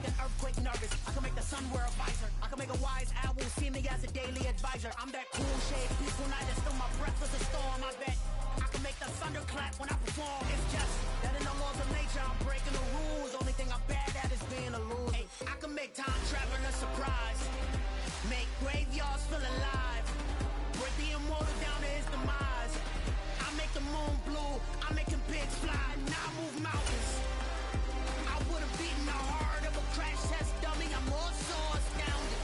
make an earthquake nervous. I can make the sun wear a visor. I can make a wise owl see me as a daily advisor. I'm that cool shade, peaceful night, and still my breath is a storm. I bet I can make the thunder clap when I perform. It's just that in the laws of nature, I'm breaking the rules. Only thing I'm bad at is being a loser. Hey, I can make time travel a surprise. Make graveyards feel alive. Break the immortal down to his demise. I make the moon blue. I make him pigs fly. Now I move mountains. I would have beaten the heart of a crash test dummy. I'm more so astounded.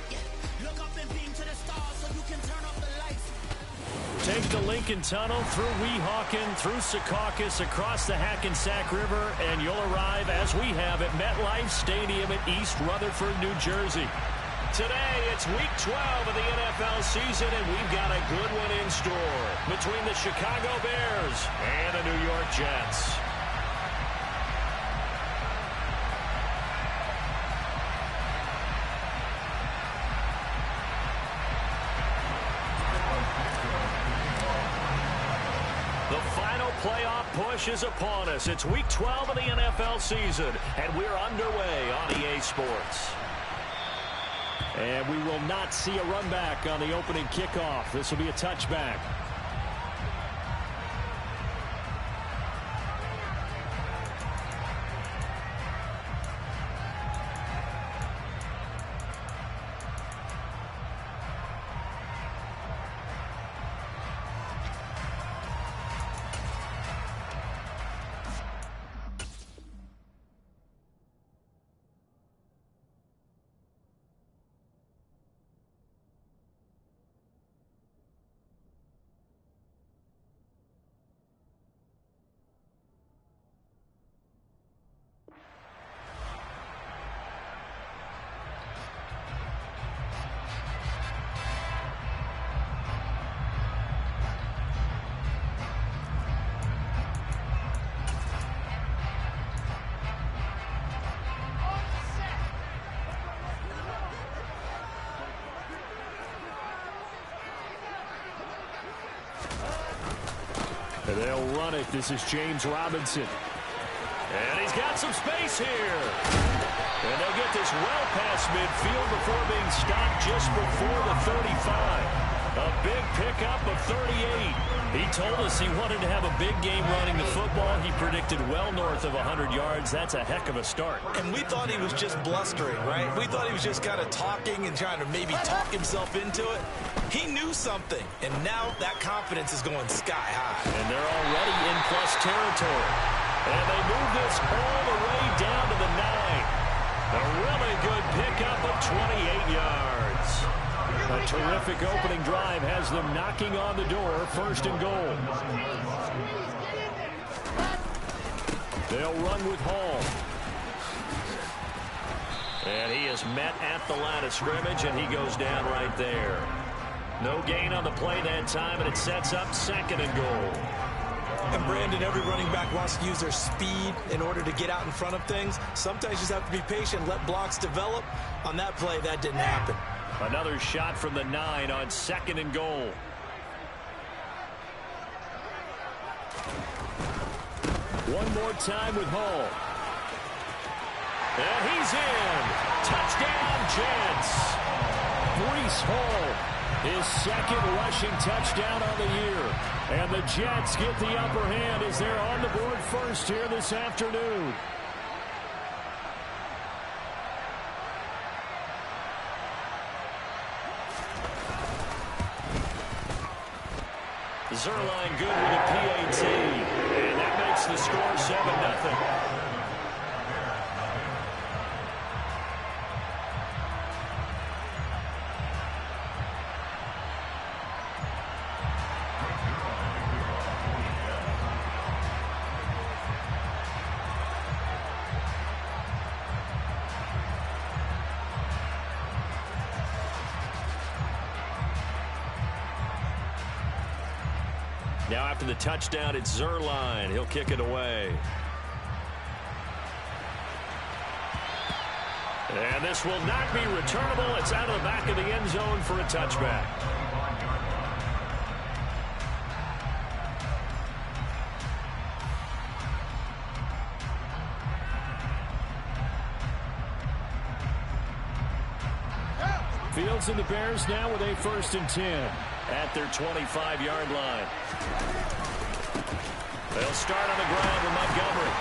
Yeah. Look up and beam to the stars so you can turn off the lights. Take the Lincoln Tunnel through Weehawken, through Secaucus, across the Hackensack River, and you'll arrive, as we have, at MetLife Stadium in East Rutherford, New Jersey. Today, it's Week 12 of the NFL season, and we've got a good one in store between the Chicago Bears and the New York Jets. The final playoff push is upon us. It's Week 12 of the NFL season, and we're underway on EA Sports. And we will not see a run back on the opening kickoff. This will be a touchback. And they'll run it. This is James Robinson. And he's got some space here. And they'll get this well past midfield before being stopped just before the 35. A big pickup of 38. He told us he wanted to have a big game running the football. He predicted well north of 100 yards. That's a heck of a start. And we thought he was just blustering, right? We thought he was just kind of talking and trying to maybe talk himself into it. He knew something, and now that confidence is going sky high. And they're already in plus territory. And they move this all the way down to the 9. A really good pickup of 28 yards. A terrific opening drive has them knocking on the door, first and goal. They'll run with Hall. And he is met at the line of scrimmage, and he goes down right there. No gain on the play that time, and it sets up second and goal. And Brandon, every running back wants to use their speed in order to get out in front of things. Sometimes you just have to be patient, let blocks develop. On that play, that didn't happen. Another shot from the 9 on second and goal. One more time with Hall. And he's in. Touchdown, Jets. Breece Hall, his second rushing touchdown on the year. And the Jets get the upper hand as they're on the board first here this afternoon. Zuerlein good with a PAT. And that makes the score 7-0. Now after the touchdown, it's Zuerlein. He'll kick it away. And this will not be returnable. It's out of the back of the end zone for a touchback. Fields and the Bears now with a 1st and 10 at their 25-yard line. They'll start on the ground with Montgomery.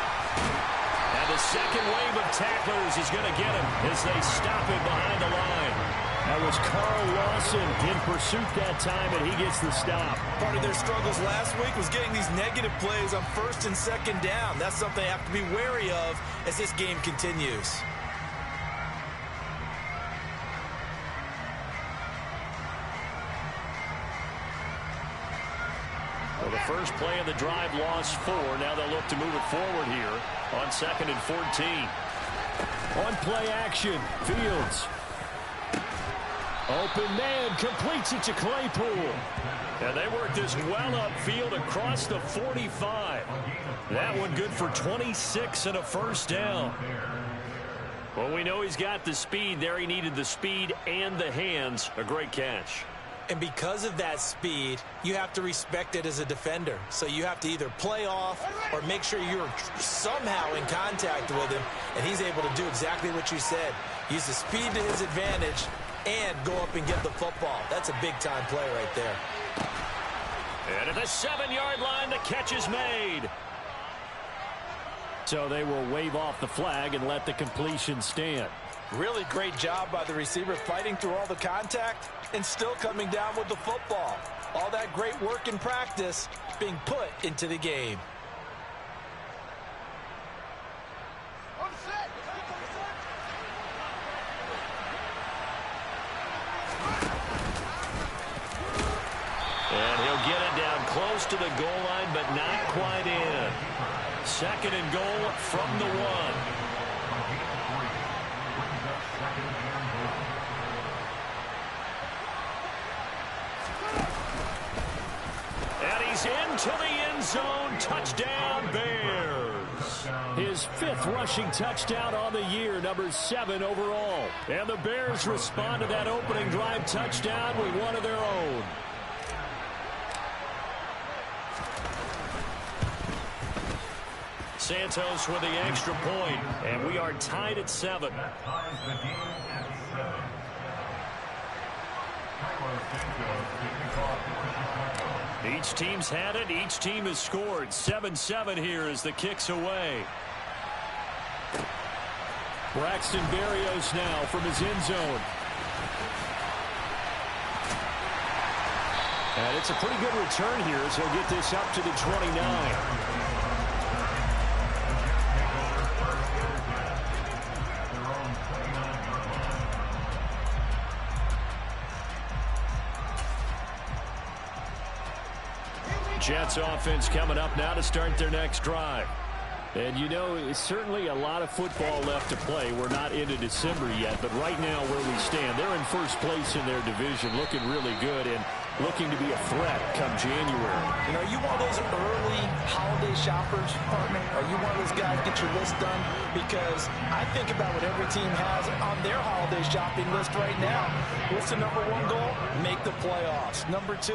And the second wave of tacklers is going to get him as they stop him behind the line. That was Carl Lawson in pursuit that time, and he gets the stop. Part of their struggles last week was getting these negative plays on 1st and 2nd down. That's something they have to be wary of as this game continues. Well, the first play of the drive lost 4. Now they'll look to move it forward here on 2nd and 14. On play action, Fields. Open man, completes it to Claypool. And they work this well upfield across the 45. That one good for 26 and a 1st down. Well, we know he's got the speed there. He needed the speed and the hands. A great catch. And because of that speed, you have to respect it as a defender. So you have to either play off or make sure you're somehow in contact with him. And he's able to do exactly what you said. Use the speed to his advantage and go up and get the football. That's a big-time play right there. And at the 7-yard line, the catch is made. So they will wave off the flag and let the completion stand. Really great job by the receiver fighting through all the contact and still coming down with the football. All that great work in practice being put into the game. And he'll get it down close to the goal line, but not quite in. 2nd and goal from the 1. And he's into the end zone. Touchdown, Bears. His 5th rushing touchdown on the year, number 7 overall. And the Bears respond to that opening drive touchdown with one of their own. Santos with the extra point, and we are tied at 7. Each team's had it. Each team has scored. 7-7 here as the kick's away. Braxton Berrios now from his end zone. And it's a pretty good return here as he'll get this up to the 29. Jets offense coming up now to start their next drive. And, you know, it's certainly a lot of football left to play. We're not into December yet, but right now where we stand, they're in first place in their division, looking really good and looking to be a threat come January. You know, are you one of those early holiday shoppers, partner? Are you one of those guys get your list done? Because I think about what every team has on their holiday shopping list right now. What's the number 1 goal? Make the playoffs. Number 2,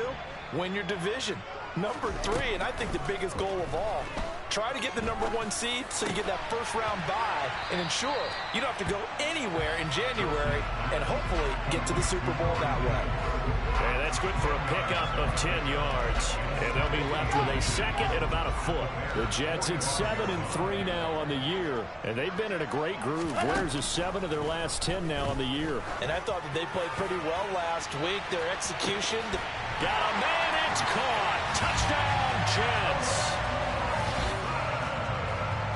win your division. Number 3, and I think the biggest goal of all, try to get the number 1 seed so you get that first-round bye and ensure you don't have to go anywhere in January and hopefully get to the Super Bowl that way. And that's good for a pickup of 10 yards. And they'll be left with a 2nd and about a foot. The Jets at 7-3 now on the year. And they've been in a great groove. Warriors are 7 of their last 10 now on the year. And I thought that they played pretty well last week. Their execution. Got a man, it's caught. Touchdown, Jets.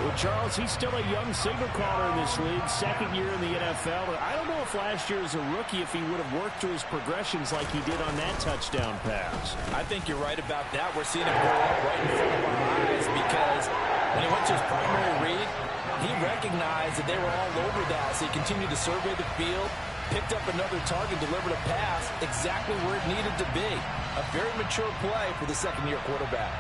Well, Charles, he's still a young signal caller in this league, 2nd year in the NFL. I don't know if last year as a rookie, if he would have worked through his progressions like he did on that touchdown pass. I think you're right about that. We're seeing him go up right in front of our eyes because when he went to his primary read, he recognized that they were all over that. So he continued to survey the field, picked up another target, delivered a pass exactly where it needed to be. A very mature play for the 2nd-year quarterback.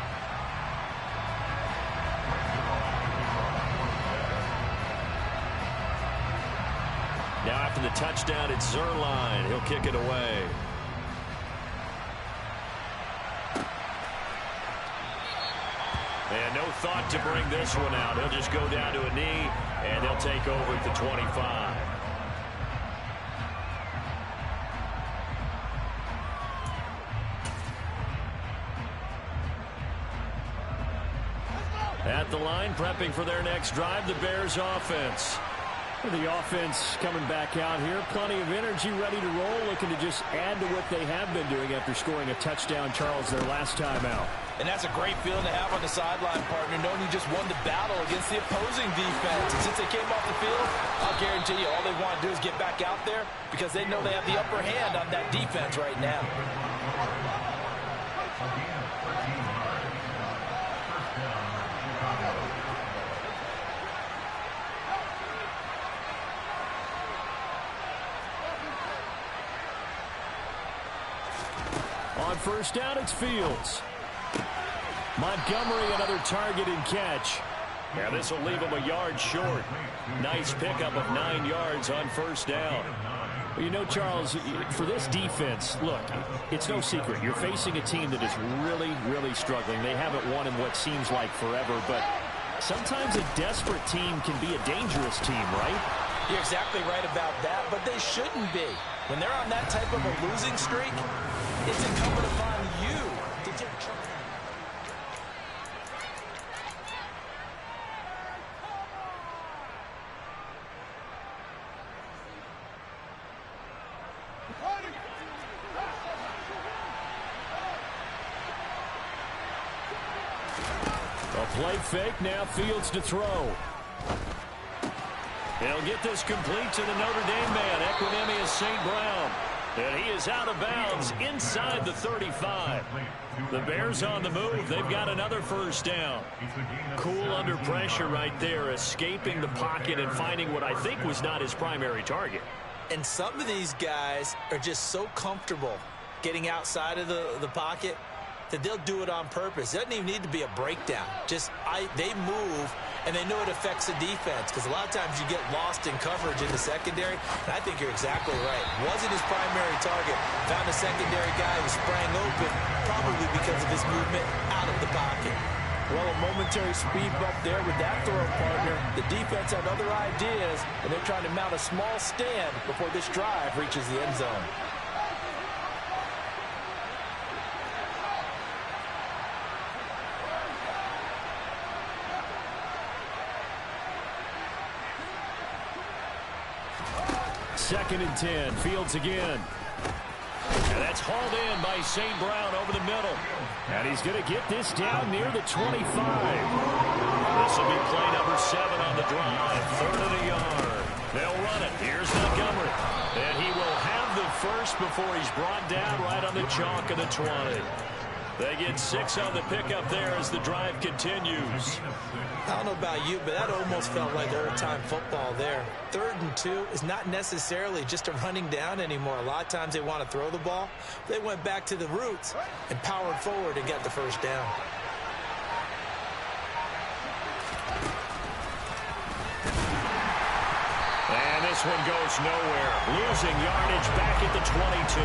Now after the touchdown, it's Zuerlein. He'll kick it away. And no thought to bring this one out. He'll just go down to a knee, and they'll take over at the 25. the line, prepping for their next drive, the Bears offense. The offense coming back out here. Plenty of energy, ready to roll, looking to just add to what they have been doing after scoring a touchdown, Charles, their last time out. And that's a great feeling to have on the sideline, partner, knowing you just won the battle against the opposing defense. And since they came off the field, I'll guarantee you all they want to do is get back out there because they know they have the upper hand on that defense right now. On first down, it's Fields. Montgomery, another target and catch. Now this will leave him a yard short. Nice pickup of 9 yards on first down. Well, you know, Charles, for this defense, look, it's no secret. You're facing a team that is really, really struggling. They haven't won in what seems like forever, but sometimes a desperate team can be a dangerous team, right? You're exactly right about that, but they shouldn't be. When they're on that type of a losing streak, it's incumbent upon you to take charge. A play fake, now Fields to throw. He'll get this complete to the Notre Dame man, Equanimeous St. Brown. And he is out of bounds inside the 35. The Bears on the move. They've got another first down. Cool under pressure right there, escaping the pocket and finding what I think was not his primary target. And some of these guys are just so comfortable getting outside of the pocket that they'll do it on purpose. It doesn't even need to be a breakdown. They move, and they know it affects the defense because a lot of times you get lost in coverage in the secondary, and I think you're exactly right. Wasn't his primary target. Found a secondary guy who sprang open, probably because of his movement out of the pocket. Well, a momentary speed bump there with that throw, partner. The defense had other ideas, and they're trying to mount a small stand before this drive reaches the end zone. Second and 10. Fields again. And that's hauled in by St. Brown over the middle. And he's going to get this down near the 25. This will be play number 7 on the drive. 3rd and a yard. They'll run it. Here's Montgomery. And he will have the first before he's brought down right on the chalk of the 20. They get 6 on the pickup there as the drive continues. I don't know about you, but that almost felt like old-time football there. 3rd and 2 is not necessarily just a running down anymore. A lot of times they want to throw the ball. They went back to the roots and powered forward and got the first down. And this one goes nowhere. Losing yardage back at the 22.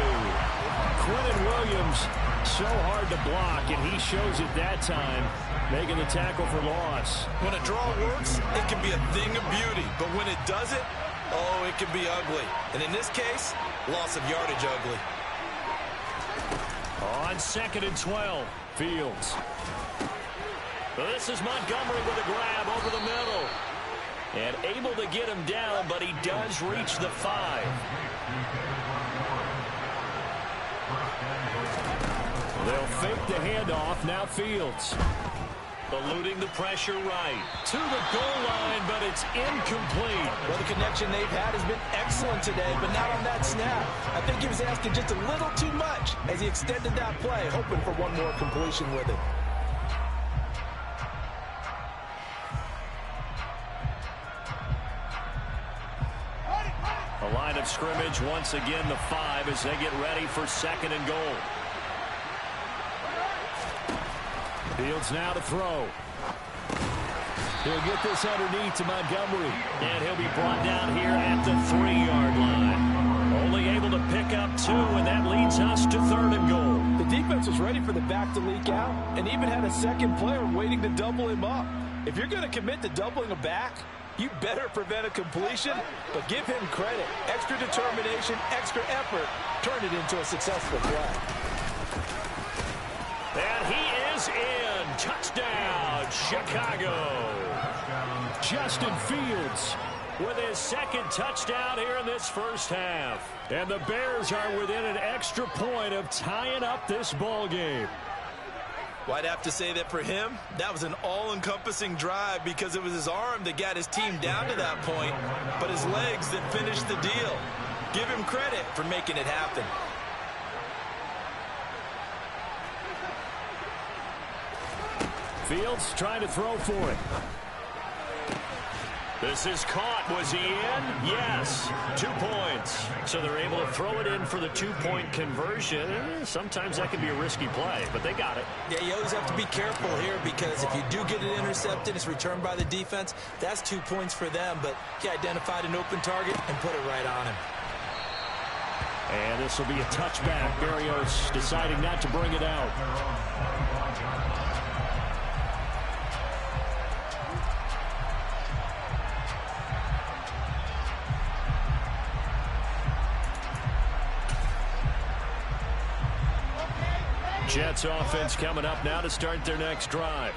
Quinnen Williams, so hard to block, and he shows it that time, making the tackle for loss. When a draw works, it can be a thing of beauty. But when it doesn't, oh, it can be ugly. And in this case, loss of yardage ugly. On 2nd and 12, Fields. This is Montgomery with a grab over the middle. And able to get him down, but he does reach the 5. They'll fake the handoff. Now Fields. Eluding the pressure right. To the goal line, but it's incomplete. Well, the connection they've had has been excellent today, but not on that snap. I think he was asking just a little too much as he extended that play, hoping for one more completion with it. A line of scrimmage, once again the 5 as they get ready for 2nd and goal. Fields now to throw. He'll get this underneath to Montgomery. And he'll be brought down here at the 3-yard line. Only able to pick up 2, and that leads us to 3rd and goal. The defense was ready for the back to leak out and even had a second player waiting to double him up. If you're going to commit to doubling a back, you better prevent a completion, but give him credit. Extra determination, extra effort, turned it into a successful play. And he is in. Touchdown, Chicago. Justin Fields with his second touchdown here in this first half. And the Bears are within an extra point of tying up this ball game. Well, I'd have to say that for him, that was an all-encompassing drive because it was his arm that got his team down to that point, but his legs that finished the deal. Give him credit for making it happen. Fields trying to throw for it. This is caught. Was he in? Yes. 2 points. So they're able to throw it in for the 2-point conversion. Sometimes that can be a risky play, but they got it. Yeah, you always have to be careful here because if you do get it intercepted, it's returned by the defense. That's 2 points for them, but he identified an open target and put it right on him. And this will be a touchback. Berrios deciding not to bring it out. Jets offense coming up now to start their next drive.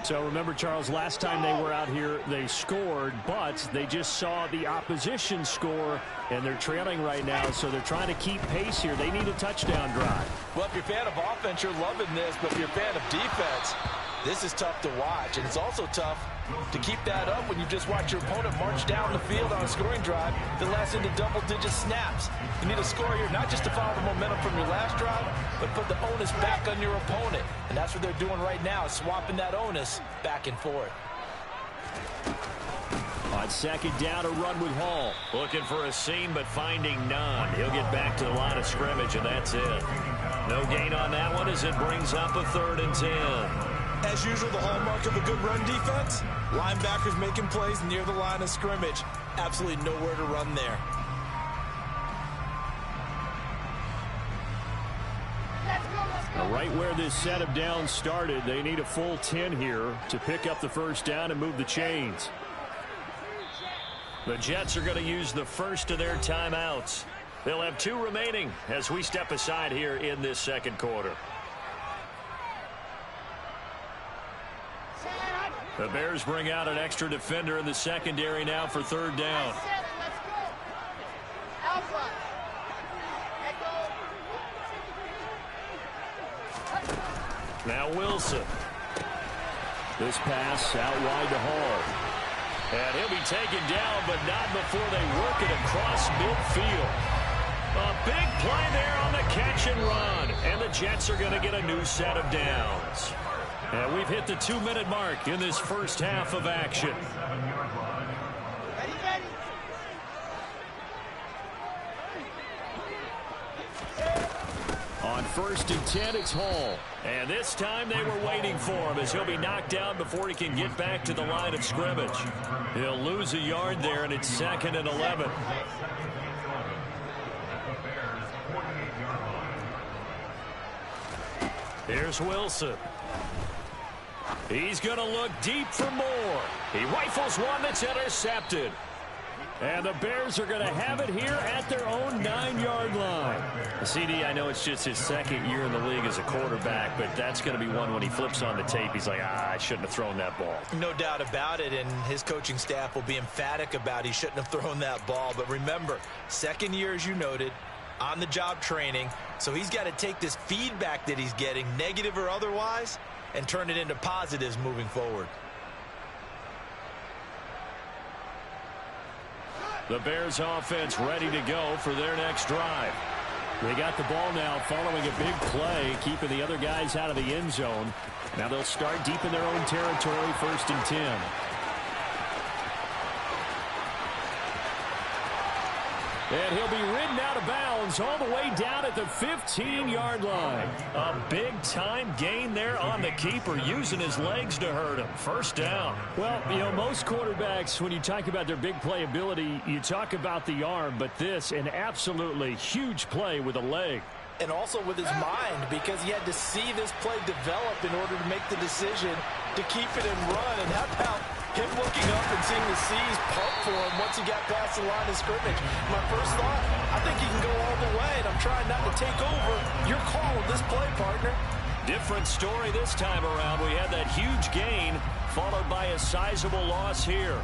So remember, Charles, last time they were out here, they scored, but they just saw the opposition score, and they're trailing right now, so they're trying to keep pace here. They need a touchdown drive. Well, if you're a fan of offense, you're loving this, but if you're a fan of defense, this is tough to watch, and it's also tough to keep that up when you just watch your opponent march down the field on a scoring drive that lasts into double-digit snaps. You need a score here, not just to follow the momentum from your last drive, but put the onus back on your opponent. And that's what they're doing right now, swapping that onus back and forth. On second down, a run with Hall. Looking for a seam, but finding none. He'll get back to the line of scrimmage, and that's it. No gain on that one as it brings up a 3rd and 10. As usual, the hallmark of a good run defense, linebackers making plays near the line of scrimmage. Absolutely nowhere to run there. Now, right where this set of downs started, they need a full 10 here to pick up the first down and move the chains. The Jets are going to use the first of their timeouts. They'll have 2 remaining as we step aside here in this second quarter. The Bears bring out an extra defender in the secondary now for 3rd down. Now Wilson. This pass out wide to Hall. And he'll be taken down, but not before they work it across midfield. A big play there on the catch and run. And the Jets are going to get a new set of downs. And we've hit the 2-minute mark in this first half of action. On 1st and 10, it's Hall. And this time they were waiting for him as he'll be knocked down before he can get back to the line of scrimmage. He'll lose a yard there, and it's 2nd and 11. Here's Wilson. He's going to look deep for more. He rifles one that's intercepted. And the Bears are going to have it here at their own 9-yard line. CD, I know it's just his 2nd year in the league as a quarterback, but that's going to be one when he flips on the tape. He's like, I shouldn't have thrown that ball. No doubt about it, and his coaching staff will be emphatic about he shouldn't have thrown that ball. But remember, 2nd year, as you noted, on-the-job training, so he's got to take this feedback that he's getting, negative or otherwise, and turn it into positives moving forward. The Bears offense ready to go for their next drive. They got the ball now following a big play, keeping the other guys out of the end zone. Now they'll start deep in their own territory, 1st and 10. And he'll be ridden out of bounds all the way down at the 15-yard line. A big-time gain there on the keeper, using his legs to hurt him. 1st down. Well, you know, most quarterbacks, when you talk about their big play ability, you talk about the arm, but this, an absolutely huge play with a leg. And also with his mind, because he had to see this play develop in order to make the decision to keep it and run. And how about him looking up and seeing the C's pump for him once he got past the line of scrimmage? My first thought, I think he can go all the way, and I'm trying not to take over your call with this play, partner. Different story this time around. We had that huge gain followed by a sizable loss here.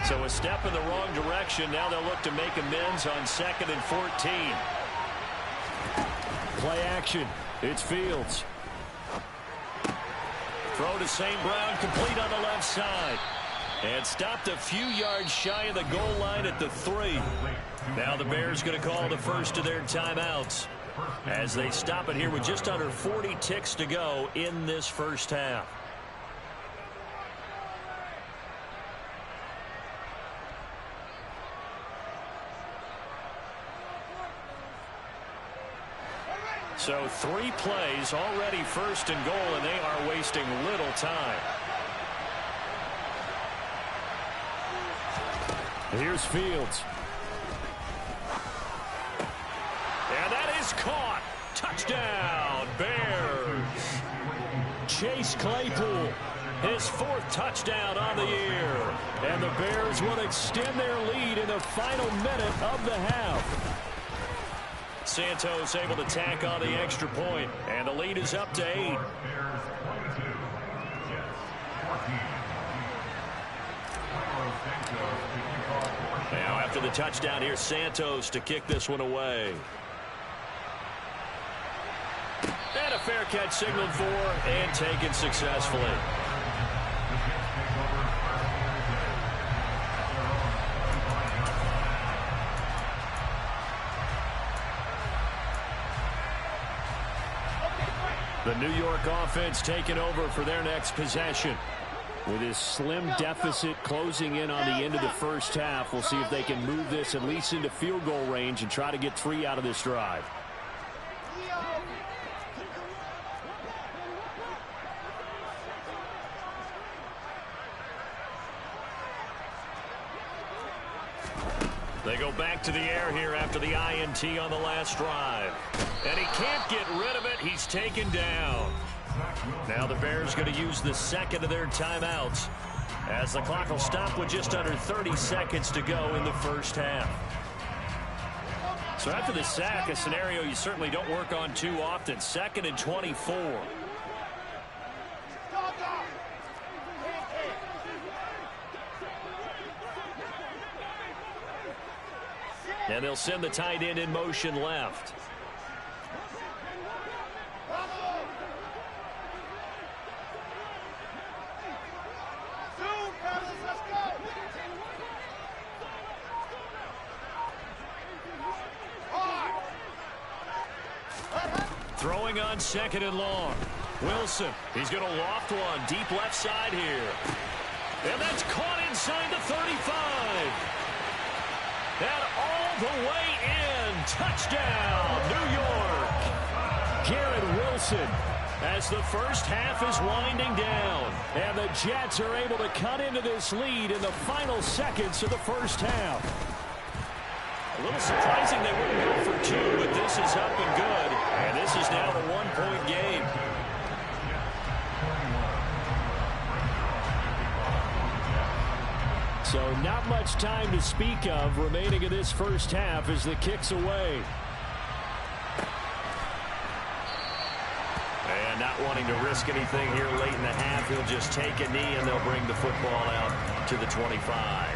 So a step in the wrong direction. Now they'll look to make amends on 2nd and 14. Play action. It's Fields. Throw to St. Brown, complete on the left side. And stopped a few yards shy of the goal line at the 3. Now the Bears going to call the first of their timeouts as they stop it here with just under 40 ticks to go in this first half. So 3 plays, already 1st and goal, and they are wasting little time. Here's Fields. And that is caught. Touchdown, Bears. Chase Claypool, his 4th touchdown on the year. And the Bears will extend their lead in the final minute of the half. Santos able to tack on the extra point, and the lead is up to 8. Now after the touchdown here, Santos to kick this one away. And a fair catch signaled for and taken successfully. The New York offense taking over for their next possession. With his slim deficit closing in on the end of the first half, we'll see if they can move this at least into field goal range and try to get 3 out of this drive. They go back to the air here after the INT on the last drive. And he can't get rid of it. He's taken down. Now the Bears going to use the 2nd of their timeouts as the clock will stop with just under 30 seconds to go in the first half. So after the sack, a scenario you certainly don't work on too often. 2nd and 24. And they'll send the tight end in motion left. Throwing on 2nd and long. Wilson, he's going to loft one deep left side here. And that's caught inside the 35. And all the way in. Touchdown, New York. Garrett Wilson, as the first half is winding down. and the Jets are able to cut into this lead in the final seconds of the first half. A little surprising they wouldn't go for 2, but this is up and good. And this is now a 1-point game. So not much time to speak of remaining in this first half as the kick's away. And not wanting to risk anything here late in the half, he'll just take a knee and they'll bring the football out to the 25.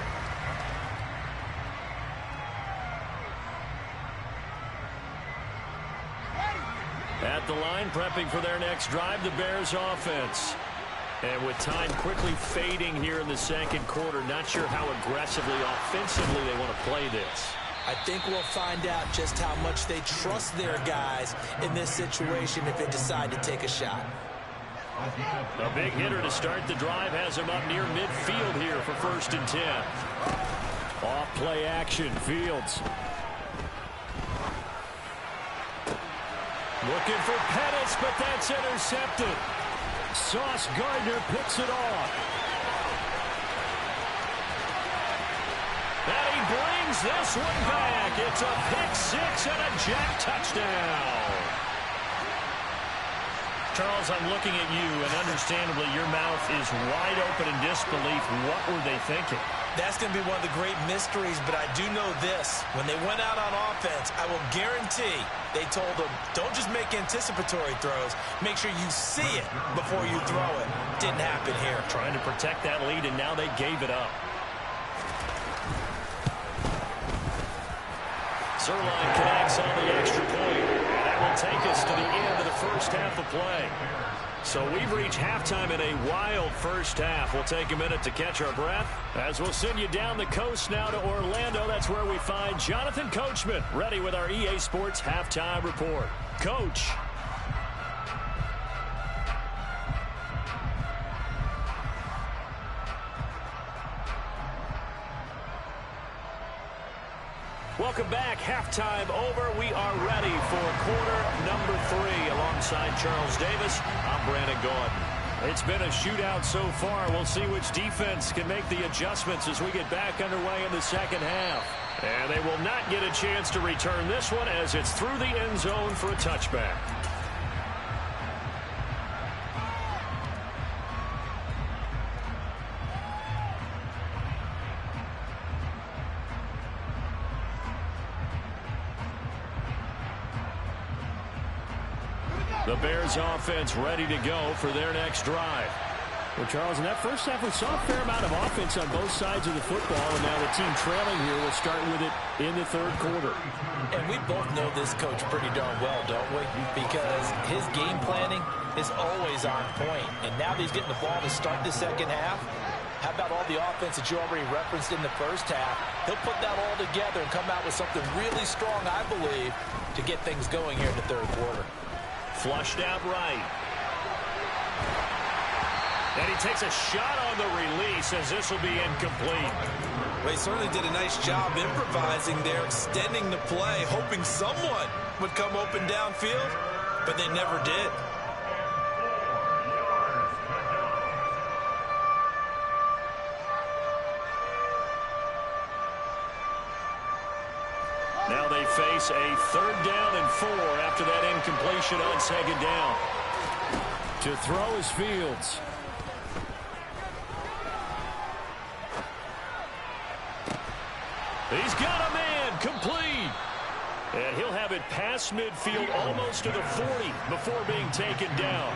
At the line, prepping for their next drive, the Bears offense. And with time quickly fading here in the second quarter, not sure how aggressively, offensively they want to play this. I think we'll find out just how much they trust their guys in this situation if they decide to take a shot. A big hitter to start the drive has him up near midfield here for 1st and 10. Off play action, Fields. Looking for Pettis, but that's intercepted. Sauce Gardner picks it off. And he brings this one back. It's a pick 6 and a Jet touchdown. Charles, I'm looking at you, and understandably, your mouth is wide open in disbelief. What were they thinking? That's going to be one of the great mysteries, but I do know this. When they went out on offense, I will guarantee they told them, don't just make anticipatory throws. Make sure you see it before you throw it. Didn't happen here. Trying to protect that lead, and now they gave it up. Zuerlein connects on the extra point. And that will take us to the end of the first half of play. So we've reached halftime in a wild first half. We'll take a minute to catch our breath as we'll send you down the coast now to Orlando. That's where we find Jonathan Coachman ready with our EA Sports Halftime Report. Coach. Welcome back. Halftime over. We are ready for quarter number 3. Alongside Charles Davis, I'm Brandon Gaudin. It's been a shootout so far. We'll see which defense can make the adjustments as we get back underway in the second half. And they will not get a chance to return this one as it's through the end zone for a touchback. The Bears offense ready to go for their next drive. Well, Charles, in that first half, we saw a fair amount of offense on both sides of the football, and now the team trailing here will start with it in the third quarter. And we both know this coach pretty darn well, don't we? Because his game planning is always on point. And now that he's getting the ball to start the second half, how about all the offense that you already referenced in the first half? He'll put that all together and come out with something really strong, I believe, to get things going here in the third quarter. Flushed out right. And he takes a shot on the release as this will be incomplete. Well, he certainly did a nice job improvising there, extending the play, hoping someone would come open downfield, but they never did. Now they face a 3rd down and 4 after that incompletion on 2nd down. To throw is Fields. He's got a man complete. And he'll have it past midfield almost to the 40 before being taken down.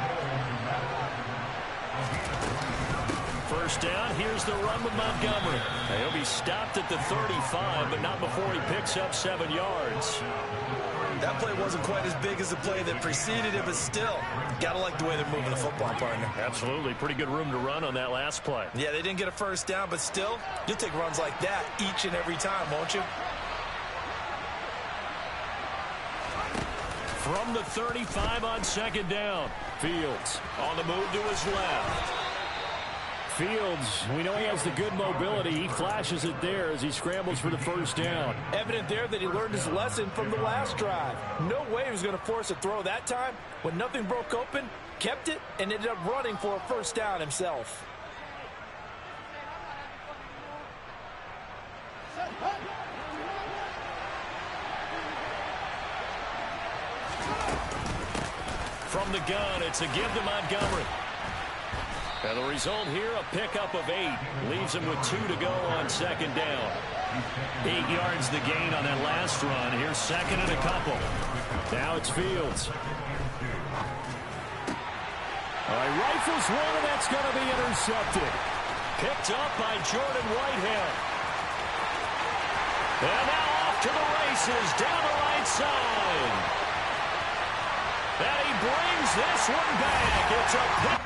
First down, here's the run with Montgomery. He'll be stopped at the 35, but not before he picks up 7 yards. That play wasn't quite as big as the play that preceded it, but still, gotta like the way they're moving the football, partner. Absolutely. Pretty good room to run on that last play. Yeah, they didn't get a first down, but still, you'll take runs like that each and every time, won't you? From the 35 on 2nd down. Fields on the move to his left. Fields, we know he has the good mobility. He flashes it there as he scrambles for the first down. Evident there that he learned his lesson from the last drive. No way he was going to force a throw that time. When nothing broke open, kept it, and ended up running for a first down himself. From the gun, it's a give to Montgomery. And the result here, a pickup of 8. Leaves him with 2 to go on 2nd down. 8 yards the gain on that last run. Here's 2nd and a couple. Now it's Fields. All right, rifles one, and that's going to be intercepted. Picked up by Jordan Whitehead. And now off to the races down the right side. And he brings this one back. It's a pick.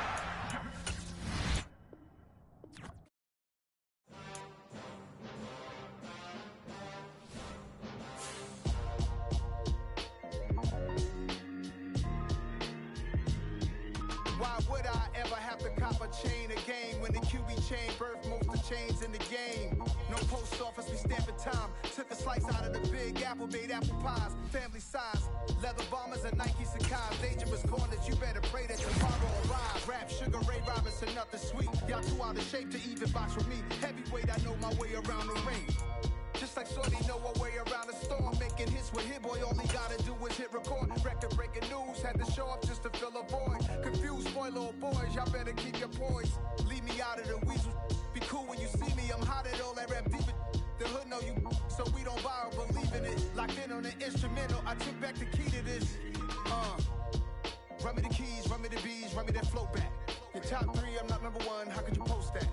Why would I ever have to cop a chain again when the QB chain birthed most of the chains in the game? No post office, we stamping time. Took a slice out of the big apple, made apple pies, family size. Leather bombers and Nike Sacai's. Dangerous corners, you better pray that tomorrow arrives. Rap, Sugar Ray Robinson, nothing sweet. Y'all too out of shape to even box with me. Heavyweight, I know my way around the ring. Just Just like Shorty know a way around the storm. Making hits with Hit Boy, all he gotta do is hit record. Record breaking news, had to show up just to fill a void. Confused boy, little boys, y'all better keep your poise. Leave me out of the weasel. Be cool when you see me, I'm hot at all that rap deep. The hood know you, so we don't borrow, believe in it. Locked in on the instrumental, I took back the key to this. Run me the keys, run me the bees, run me that flow back. Your top 3, I'm not number 1, how could you post that?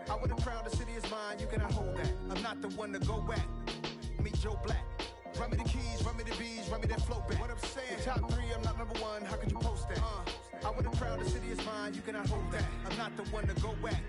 I would've crowned the city is mine, you cannot hold that. I'm not the one to go back. Meet Joe Black. Run me the keys, run me the bees, run me that flow back. What I'm saying, your top 3, I'm not number 1, how could you post that? I would've crowned the city is mine, you cannot hold that. I'm not the one to go back.